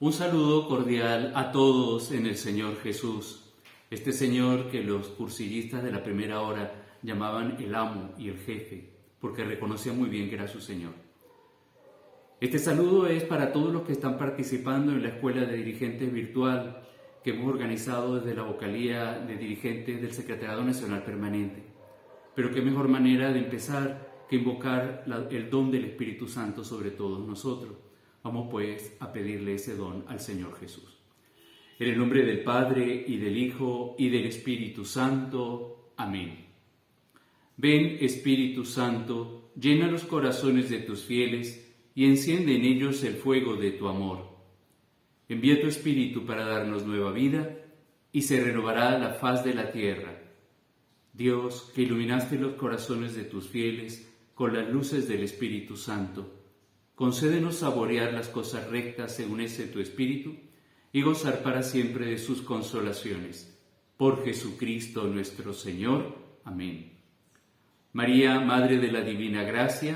Un saludo cordial a todos en el Señor Jesús, este Señor que los cursillistas de la primera hora llamaban el amo y el jefe, porque reconocían muy bien que era su Señor. Este saludo es para todos los que están participando en la Escuela de Dirigentes Virtual que hemos organizado desde la vocalía de dirigentes del Secretariado Nacional Permanente. Pero qué mejor manera de empezar que invocar el don del Espíritu Santo sobre todos nosotros. Vamos pues a pedirle ese don al Señor Jesús. En el nombre del Padre, y del Hijo, y del Espíritu Santo. Amén. Ven, Espíritu Santo, llena los corazones de tus fieles y enciende en ellos el fuego de tu amor. Envía tu Espíritu para darnos nueva vida y se renovará la faz de la tierra. Dios, que iluminaste los corazones de tus fieles con las luces del Espíritu Santo, concédenos saborear las cosas rectas según ese tu Espíritu y gozar para siempre de sus consolaciones. Por Jesucristo nuestro Señor. Amén. María, Madre de la Divina Gracia,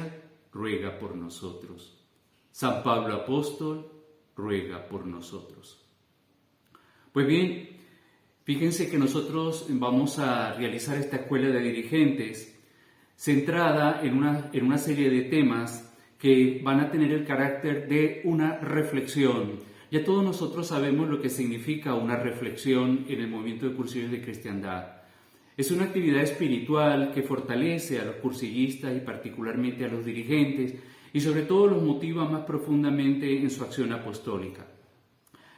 ruega por nosotros. San Pablo Apóstol, ruega por nosotros. Pues bien, fíjense que nosotros vamos a realizar esta escuela de dirigentes centrada en una serie de temas que van a tener el carácter de una reflexión. Ya todos nosotros sabemos lo que significa una reflexión en el movimiento de cursillos de cristiandad. Es una actividad espiritual que fortalece a los cursillistas y particularmente a los dirigentes y sobre todo los motiva más profundamente en su acción apostólica.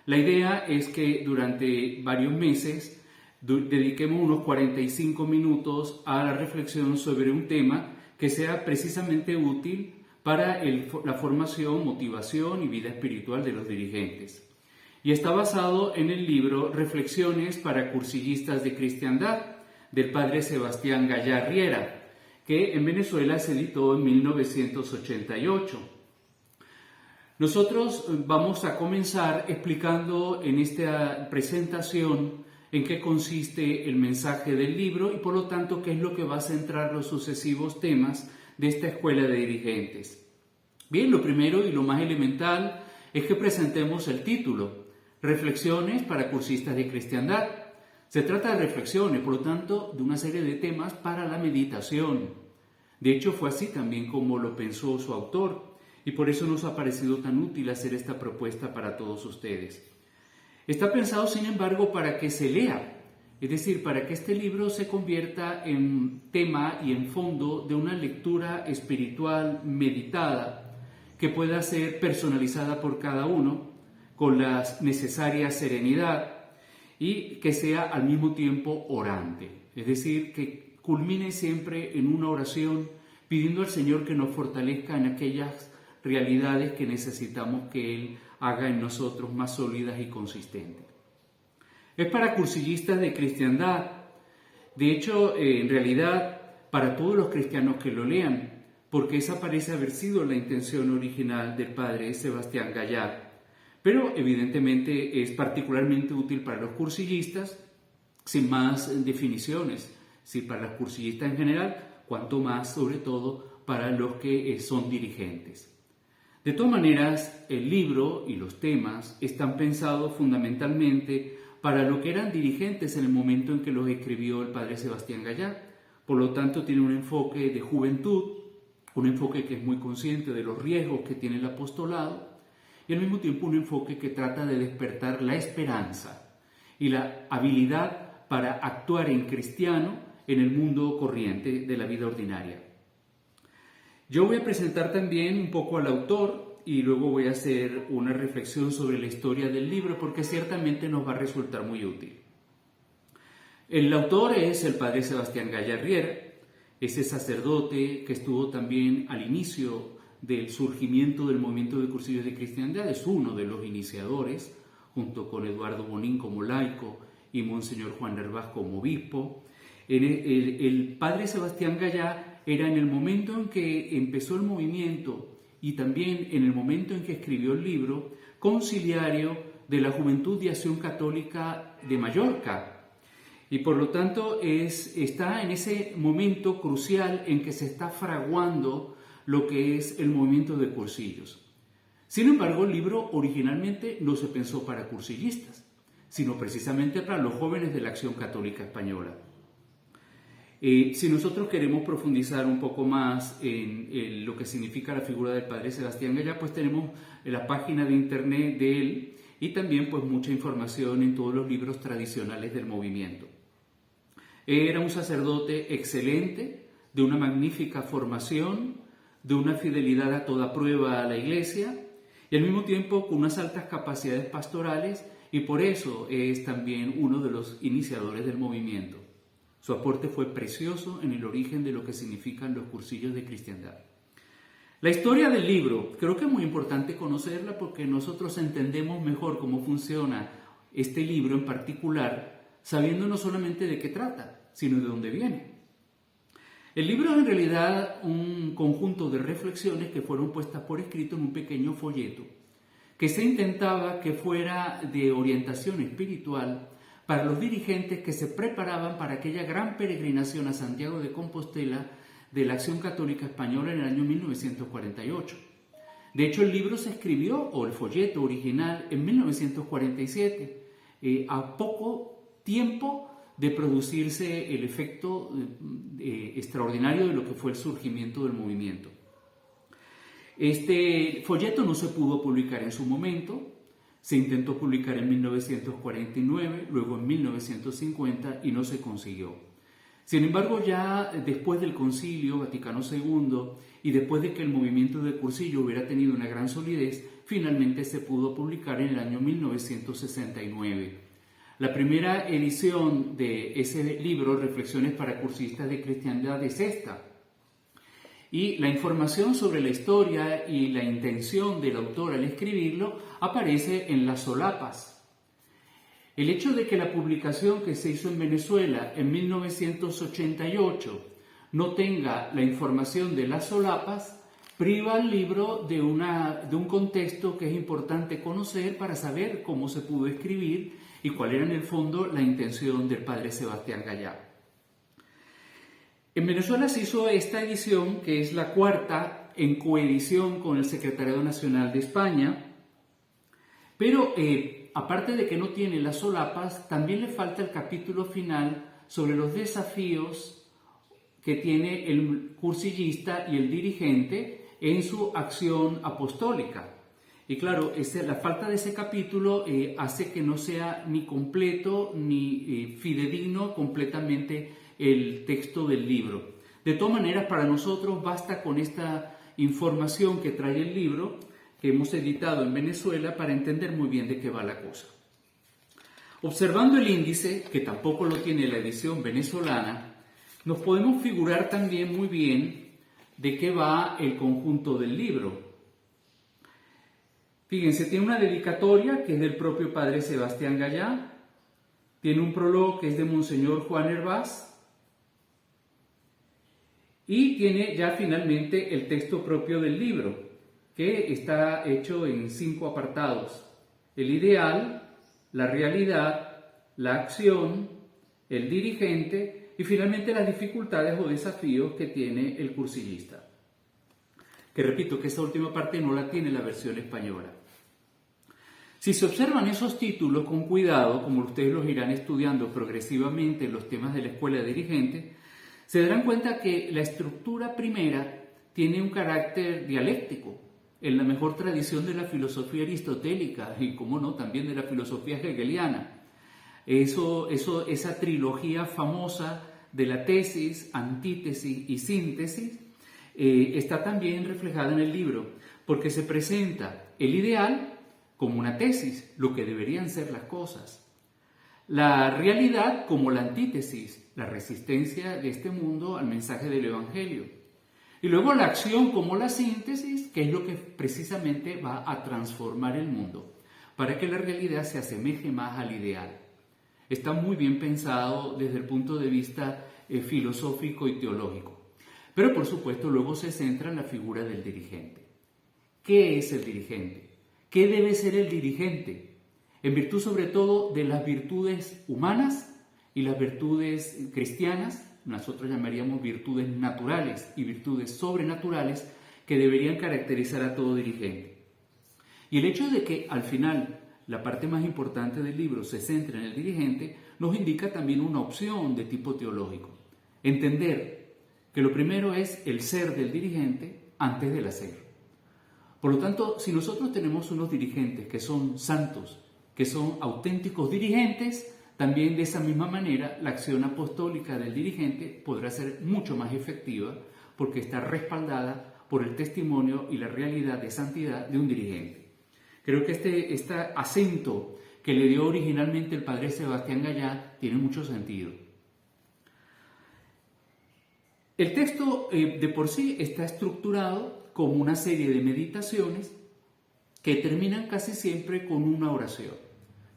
La idea es que durante varios meses dediquemos unos 45 minutos a la reflexión sobre un tema que sea precisamente útil para la formación, motivación y vida espiritual de los dirigentes. Y está basado en el libro Reflexiones para cursillistas de cristiandad, del padre Sebastián Gallá Riera, que en Venezuela se editó en 1988. Nosotros vamos a comenzar explicando en esta presentación en qué consiste el mensaje del libro y por lo tanto qué es lo que va a centrar los sucesivos temas de esta escuela de dirigentes. Bien, lo primero y lo más elemental es que presentemos el título, Reflexiones para cursistas de cristiandad. Se trata de reflexiones, por lo tanto, de una serie de temas para la meditación. De hecho, fue así también como lo pensó su autor, y por eso nos ha parecido tan útil hacer esta propuesta para todos ustedes. Está pensado, sin embargo, para que se lea, es decir, para que este libro se convierta en tema y en fondo de una lectura espiritual meditada, que pueda ser personalizada por cada uno, con la necesaria serenidad, y que sea al mismo tiempo orante, es decir, que culmine siempre en una oración pidiendo al Señor que nos fortalezca en aquellas realidades que necesitamos que Él haga en nosotros más sólidas y consistentes. Es para cursillistas de cristiandad, de hecho, en realidad, para todos los cristianos que lo lean, porque esa parece haber sido la intención original del padre Sebastián Gallá. Pero evidentemente es particularmente útil para los cursillistas, sin más definiciones. Sí, para los cursillistas en general, cuanto más, sobre todo, para los que son dirigentes. De todas maneras, el libro y los temas están pensados fundamentalmente para lo que eran dirigentes en el momento en que los escribió el padre Sebastián Gallá. Por lo tanto, tiene un enfoque de juventud, un enfoque que es muy consciente de los riesgos que tiene el apostolado, y al mismo tiempo un enfoque que trata de despertar la esperanza y la habilidad para actuar en cristiano en el mundo corriente de la vida ordinaria. Yo voy a presentar también un poco al autor y luego voy a hacer una reflexión sobre la historia del libro porque ciertamente nos va a resultar muy útil. El autor es el padre Sebastián Gallá Riera, ese sacerdote que estuvo también al inicio del surgimiento del movimiento de cursillos de cristiandad, es uno de los iniciadores, junto con Eduardo Bonín como laico y Monseñor Juan Nervás como obispo. El padre Sebastián Gallá era en el momento en que empezó el movimiento y también en el momento en que escribió el libro, conciliario de la Juventud de Acción Católica de Mallorca. Y por lo tanto está en ese momento crucial en que se está fraguando lo que es el movimiento de cursillos. Sin embargo, el libro originalmente no se pensó para cursillistas, sino precisamente para los jóvenes de la Acción Católica Española. Si nosotros queremos profundizar un poco más en lo que significa la figura del Padre Sebastián Gallá, pues tenemos la página de internet de él y también pues mucha información en todos los libros tradicionales del movimiento. Era un sacerdote excelente, de una magnífica formación, de una fidelidad a toda prueba a la Iglesia y al mismo tiempo con unas altas capacidades pastorales, y por eso es también uno de los iniciadores del movimiento. Su aporte fue precioso en el origen de lo que significan los cursillos de cristiandad. La historia del libro, creo que es muy importante conocerla porque nosotros entendemos mejor cómo funciona este libro en particular, sabiendo no solamente de qué trata, sino de dónde viene. El libro es en realidad un conjunto de reflexiones que fueron puestas por escrito en un pequeño folleto que se intentaba que fuera de orientación espiritual para los dirigentes que se preparaban para aquella gran peregrinación a Santiago de Compostela de la Acción Católica Española en el año 1948. De hecho, el libro se escribió, o el folleto original, en 1947, a poco tiempo de producirse el efecto extraordinario de lo que fue el surgimiento del movimiento. Este folleto no se pudo publicar en su momento, se intentó publicar en 1949, luego en 1950 y no se consiguió. Sin embargo, ya después del Concilio Vaticano II y después de que el movimiento de cursillo hubiera tenido una gran solidez, finalmente se pudo publicar en el año 1969. La primera edición de ese libro, Reflexiones para cursistas de cristiandad, es esta. Y la información sobre la historia y la intención del autor al escribirlo aparece en las solapas. El hecho de que la publicación que se hizo en Venezuela en 1988 no tenga la información de las solapas priva al libro de un contexto que es importante conocer para saber cómo se pudo escribir y cuál era en el fondo la intención del padre Sebastián Gallá. En Venezuela se hizo esta edición, que es la cuarta, en coedición con el Secretariado Nacional de España, pero aparte de que no tiene las solapas, también le falta el capítulo final sobre los desafíos que tiene el cursillista y el dirigente en su acción apostólica. Y claro, la falta de ese capítulo hace que no sea ni completo ni fidedigno completamente el texto del libro. De todas maneras, para nosotros basta con esta información que trae el libro, que hemos editado en Venezuela, para entender muy bien de qué va la cosa. Observando el índice, que tampoco lo tiene la edición venezolana, nos podemos figurar también muy bien de qué va el conjunto del libro. Fíjense, tiene una dedicatoria que es del propio padre Sebastián Gallá, tiene un prólogo que es de Monseñor Juan Hervás, y tiene ya finalmente el texto propio del libro, que está hecho en 5 apartados: el ideal, la realidad, la acción, el dirigente y finalmente las dificultades o desafíos que tiene el cursillista. Que repito que esta última parte no la tiene la versión española. Si se observan esos títulos con cuidado, como ustedes los irán estudiando progresivamente en los temas de la escuela de dirigente, se darán cuenta que la estructura primera tiene un carácter dialéctico, en la mejor tradición de la filosofía aristotélica y, como no, también de la filosofía hegeliana. Esa trilogía famosa de la tesis, antítesis y síntesis está también reflejada en el libro, porque se presenta el ideal como una tesis, lo que deberían ser las cosas. La realidad como la antítesis, la resistencia de este mundo al mensaje del Evangelio. Y luego la acción como la síntesis, que es lo que precisamente va a transformar el mundo, para que la realidad se asemeje más al ideal. Está muy bien pensado desde el punto de vista filosófico y teológico. Pero por supuesto luego se centra en la figura del dirigente. ¿Qué es el dirigente? ¿Qué debe ser el dirigente? En virtud sobre todo de las virtudes humanas y las virtudes cristianas, nosotros llamaríamos virtudes naturales y virtudes sobrenaturales, que deberían caracterizar a todo dirigente. Y el hecho de que al final la parte más importante del libro se centre en el dirigente nos indica también una opción de tipo teológico. Entender que lo primero es el ser del dirigente antes del hacer. Por lo tanto, si nosotros tenemos unos dirigentes que son santos, que son auténticos dirigentes, también de esa misma manera la acción apostólica del dirigente podrá ser mucho más efectiva porque está respaldada por el testimonio y la realidad de santidad de un dirigente. Creo que este acento que le dio originalmente el padre Sebastián Gallá tiene mucho sentido. El texto de por sí está estructurado como una serie de meditaciones que terminan casi siempre con una oración,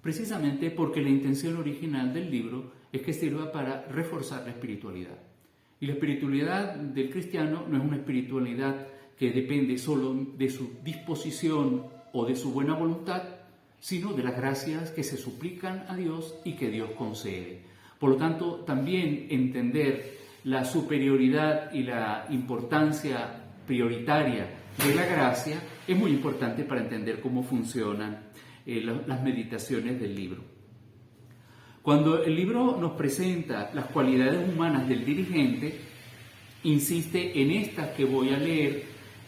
precisamente porque la intención original del libro es que sirva para reforzar la espiritualidad. Y la espiritualidad del cristiano no es una espiritualidad que depende solo de su disposición o de su buena voluntad, sino de las gracias que se suplican a Dios y que Dios concede. Por lo tanto, también entender la superioridad y la importancia prioritaria de la gracia es muy importante para entender cómo funcionan las meditaciones del libro. Cuando el libro nos presenta las cualidades humanas del dirigente, insiste en estas que voy a leer,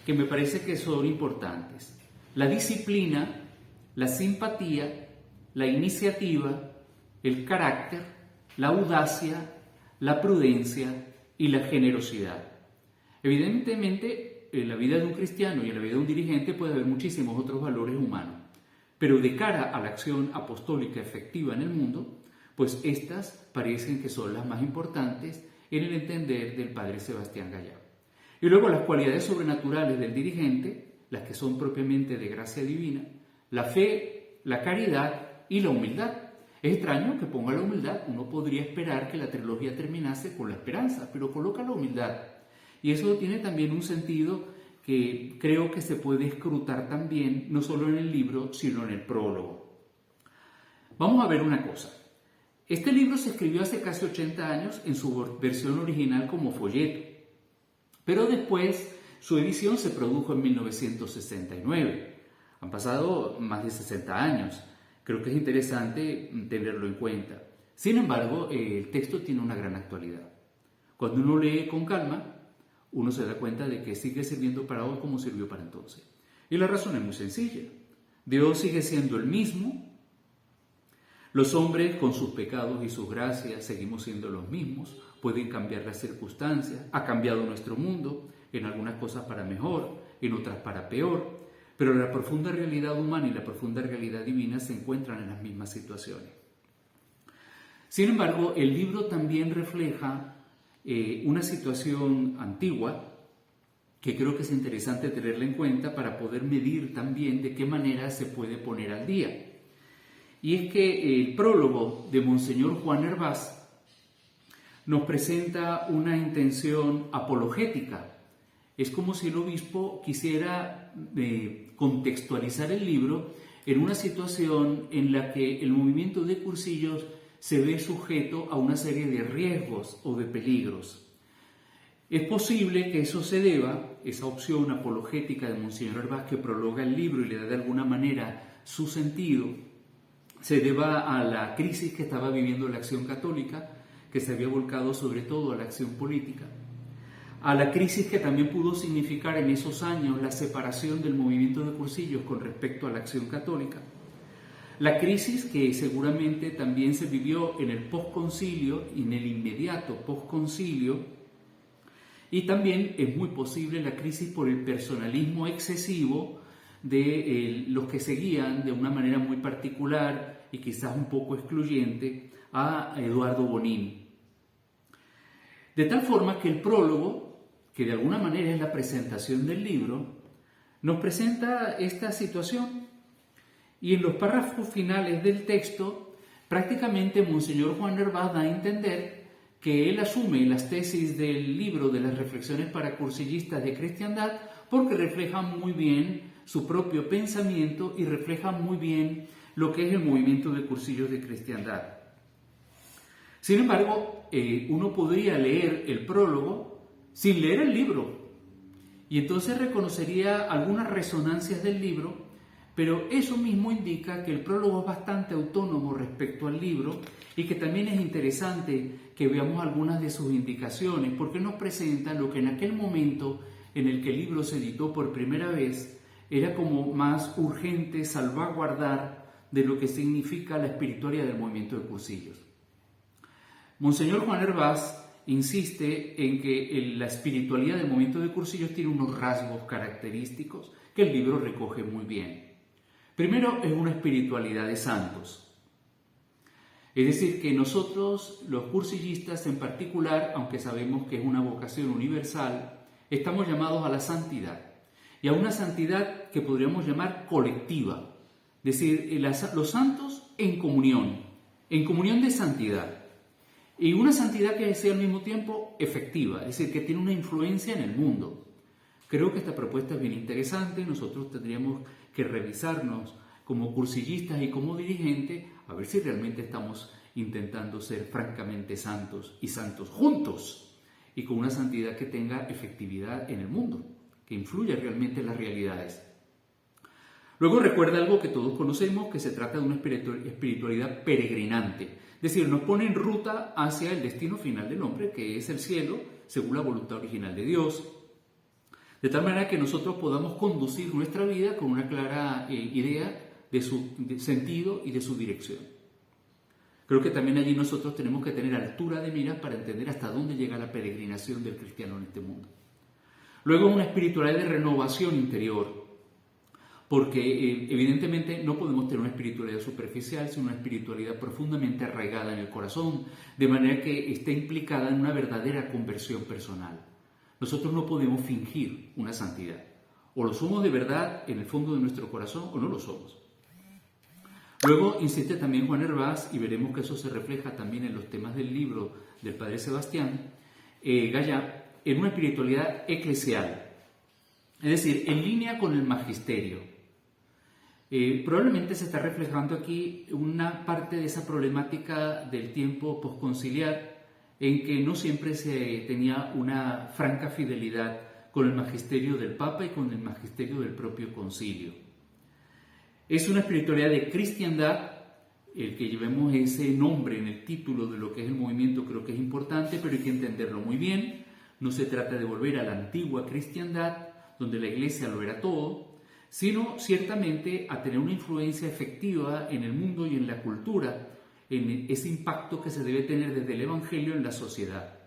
que me parece que son importantes: la disciplina, la simpatía, la iniciativa, el carácter, la audacia, la prudencia y la generosidad. Evidentemente, en la vida de un cristiano y en la vida de un dirigente puede haber muchísimos otros valores humanos, pero de cara a la acción apostólica efectiva en el mundo, pues estas parecen que son las más importantes en el entender del padre Sebastián Gallá. Y luego las cualidades sobrenaturales del dirigente, las que son propiamente de gracia divina, la fe, la caridad y la humildad. Es extraño que ponga la humildad. Uno podría esperar que la trilogía terminase con la esperanza, pero coloca la humildad. Y eso tiene también un sentido que creo que se puede escrutar también, no solo en el libro, sino en el prólogo. Vamos a ver una cosa. Este libro se escribió hace casi 80 años en su versión original como folleto, pero después su edición se produjo en 1969. Han pasado más de 60 años. Creo que es interesante tenerlo en cuenta. Sin embargo, el texto tiene una gran actualidad. Cuando uno lee con calma, uno se da cuenta de que sigue sirviendo para hoy como sirvió para entonces. Y la razón es muy sencilla. Dios sigue siendo el mismo. Los hombres, con sus pecados y sus gracias, seguimos siendo los mismos. Pueden cambiar las circunstancias. Ha cambiado nuestro mundo, en algunas cosas para mejor, en otras para peor. Pero la profunda realidad humana y la profunda realidad divina se encuentran en las mismas situaciones. Sin embargo, el libro también refleja una situación antigua que creo que es interesante tenerla en cuenta para poder medir también de qué manera se puede poner al día. Y es que el prólogo de Monseñor Juan Hervás nos presenta una intención apologética. Es como si el obispo quisiera contextualizar el libro en una situación en la que el movimiento de cursillos se ve sujeto a una serie de riesgos o de peligros. Es posible que eso se deba, esa opción apologética de Monseñor Hervás que prologa el libro y le da de alguna manera su sentido, se deba a la crisis que estaba viviendo la acción católica, que se había volcado sobre todo a la acción política, a la crisis que también pudo significar en esos años la separación del movimiento de cursillos con respecto a la acción católica, la crisis que seguramente también se vivió en el posconcilio y en el inmediato posconcilio, y también es muy posible la crisis por el personalismo excesivo de los que seguían de una manera muy particular y quizás un poco excluyente a Eduardo Bonini. De tal forma que el prólogo, que de alguna manera es la presentación del libro, nos presenta esta situación. Y en los párrafos finales del texto, prácticamente Monseñor Juan Hervás da a entender que él asume las tesis del libro de las reflexiones para cursillistas de cristiandad porque reflejan muy bien su propio pensamiento y reflejan muy bien lo que es el movimiento de cursillos de cristiandad. Sin embargo, uno podría leer el prólogo sin leer el libro y entonces reconocería algunas resonancias del libro, Pero eso mismo indica que el prólogo es bastante autónomo respecto al libro y que también es interesante que veamos algunas de sus indicaciones, porque nos presenta lo que en aquel momento en el que el libro se editó por primera vez era como más urgente salvaguardar de lo que significa la espiritualidad del movimiento de cursillos. Monseñor Juan Hervás insiste en que la espiritualidad del movimiento de cursillos tiene unos rasgos característicos que el libro recoge muy bien. Primero, es una espiritualidad de santos. Es decir, que nosotros, los cursillistas en particular, aunque sabemos que es una vocación universal, estamos llamados a la santidad. Y a una santidad que podríamos llamar colectiva. Es decir, los santos en comunión de santidad. Y una santidad que sea al mismo tiempo efectiva, es decir, que tiene una influencia en el mundo. Creo que esta propuesta es bien interesante. Nosotros tendríamos que revisarnos como cursillistas y como dirigentes a ver si realmente estamos intentando ser francamente santos y santos juntos y con una santidad que tenga efectividad en el mundo, que influya realmente en las realidades. Luego recuerda algo que todos conocemos, que se trata de una espiritualidad peregrinante, es decir, nos pone en ruta hacia el destino final del hombre, que es el cielo, según la voluntad original de Dios, de tal manera que nosotros podamos conducir nuestra vida con una clara idea de su sentido y de su dirección. Creo que también allí nosotros tenemos que tener altura de miras para entender hasta dónde llega la peregrinación del cristiano en este mundo. Luego una espiritualidad de renovación interior, porque evidentemente no podemos tener una espiritualidad superficial, sino una espiritualidad profundamente arraigada en el corazón, de manera que esté implicada en una verdadera conversión personal. Nosotros no podemos fingir una santidad. O lo somos de verdad en el fondo de nuestro corazón o no lo somos. Luego insiste también Juan Hervás, y veremos que eso se refleja también en los temas del libro del Padre Sebastián Gallá, en una espiritualidad eclesial, es decir, en línea con el magisterio. Probablemente se está reflejando aquí una parte de esa problemática del tiempo posconciliar, en que no siempre se tenía una franca fidelidad con el magisterio del Papa y con el magisterio del propio concilio. Es una espiritualidad de cristiandad. El que llevemos ese nombre en el título de lo que es el movimiento creo que es importante, pero hay que entenderlo muy bien. No se trata de volver a la antigua cristiandad, donde la Iglesia lo era todo, sino ciertamente a tener una influencia efectiva en el mundo y en la cultura, en ese impacto que se debe tener desde el Evangelio en la sociedad.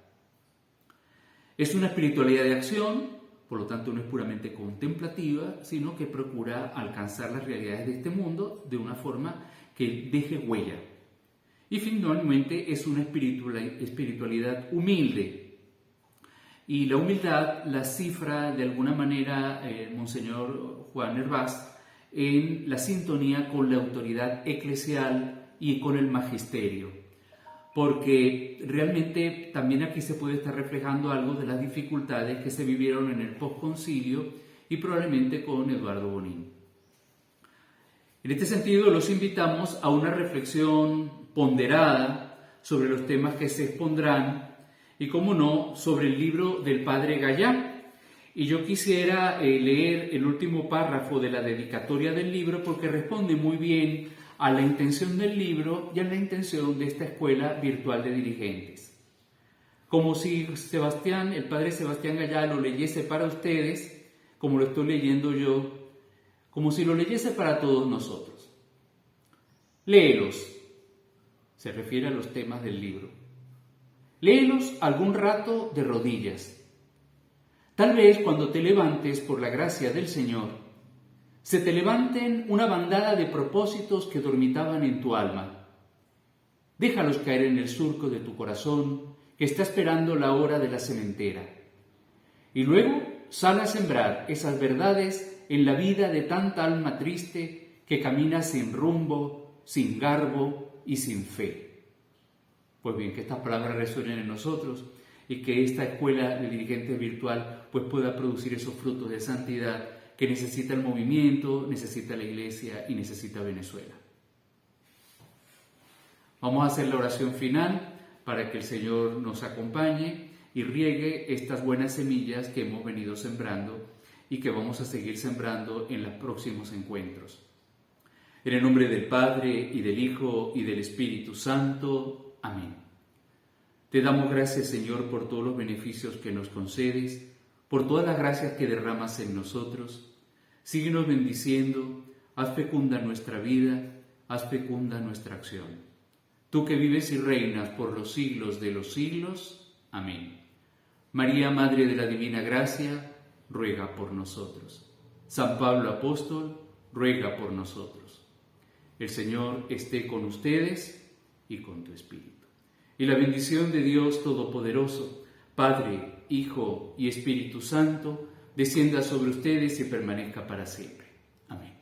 Es una espiritualidad de acción, por lo tanto no es puramente contemplativa, sino que procura alcanzar las realidades de este mundo de una forma que deje huella. Y finalmente es una espiritualidad humilde. Y la humildad la cifra de alguna manera Monseñor Juan Hervás en la sintonía con la autoridad eclesial y con el magisterio, porque realmente también aquí se puede estar reflejando algo de las dificultades que se vivieron en el posconcilio y probablemente con Eduardo Bonín. En este sentido, los invitamos a una reflexión ponderada sobre los temas que se expondrán y, como no, sobre el libro del Padre Gallá. Y yo quisiera leer el último párrafo de la dedicatoria del libro porque responde muy bien a la intención del libro y a la intención de esta escuela virtual de dirigentes. Como si el Padre Sebastián Gallá lo leyese para ustedes, como lo estoy leyendo yo, como si lo leyese para todos nosotros. Léelos, se refiere a los temas del libro. Léelos algún rato de rodillas. Tal vez cuando te levantes por la gracia del Señor, se te levanten una bandada de propósitos que dormitaban en tu alma. Déjalos caer en el surco de tu corazón, que está esperando la hora de la sementera. Y luego sal a sembrar esas verdades en la vida de tanta alma triste que camina sin rumbo, sin garbo y sin fe. Pues bien, que estas palabras resuenen en nosotros y que esta escuela de dirigentes virtual pues pueda producir esos frutos de santidad que necesita el movimiento, necesita la Iglesia y necesita Venezuela. Vamos a hacer la oración final para que el Señor nos acompañe y riegue estas buenas semillas que hemos venido sembrando y que vamos a seguir sembrando en los próximos encuentros. En el nombre del Padre, y del Hijo, y del Espíritu Santo. Amén. Te damos gracias, Señor, por todos los beneficios que nos concedes, por todas las gracias que derramas en nosotros. Síguenos bendiciendo, haz fecunda nuestra vida, haz fecunda nuestra acción. Tú que vives y reinas por los siglos de los siglos. Amén. María, Madre de la Divina Gracia, ruega por nosotros. San Pablo Apóstol, ruega por nosotros. El Señor esté con ustedes y con tu espíritu. Y la bendición de Dios Todopoderoso, Padre, Hijo y Espíritu Santo, descienda sobre ustedes y permanezca para siempre. Amén.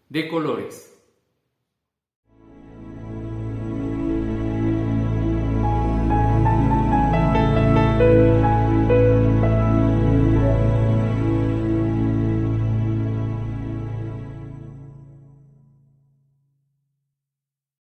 De colores.